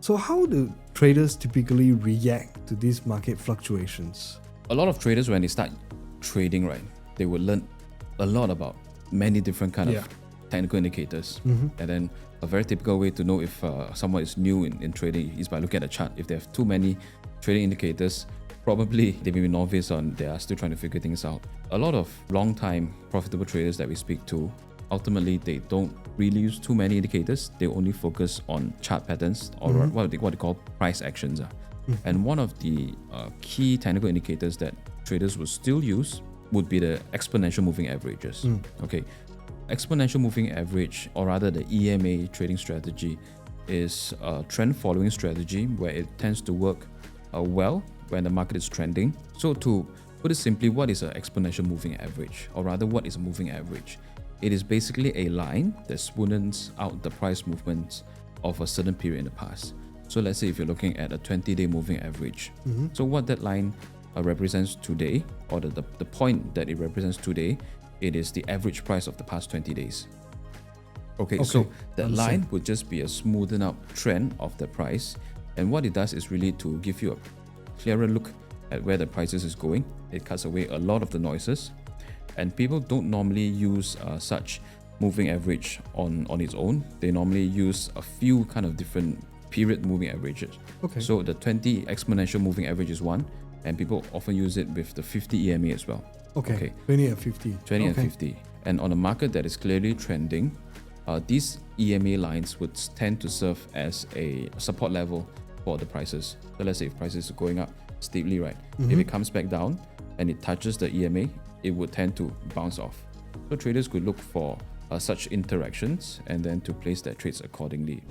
So how do traders typically react to these market fluctuations? A lot of traders, when they start trading, right, they will learn a lot about many different kind of technical indicators. And then a very typical way to know if someone is new in trading is by looking at a chart. If they have too many trading indicators, probably they may be novice on, they are still trying to figure things out. A lot of long-time profitable traders that we speak to, ultimately they don't really use too many indicators. They only focus on chart patterns, or what they call price actions. And one of the key technical indicators that traders will still use would be the exponential moving averages. Okay, exponential moving average, or rather the EMA trading strategy, is a trend following strategy where it tends to work well when the market is trending. So to put it simply, what is an exponential moving average, or rather what is a moving average? It is basically a line that smoothens out the price movements of a certain period in the past. So let's say if you're looking at a 20-day moving average, so what that line represents today, or the point that it represents today, it is the average price of the past 20 days. Okay, so that line would just be a smoothen out trend of the price, and what it does is really to give you a clearer look at where the prices is going. It cuts away a lot of the noises, and people don't normally use such moving average on its own. They normally use a few kind of different period moving averages. So the 20 exponential moving average is one, and people often use it with the 50 EMA as well. 20 and 50. 20 and 50. And on a market that is clearly trending, these EMA lines would tend to serve as a support level for the prices. So let's say if prices are going up steeply, right? If it comes back down and it touches the EMA, it would tend to bounce off. So traders could look for such interactions and then to place their trades accordingly.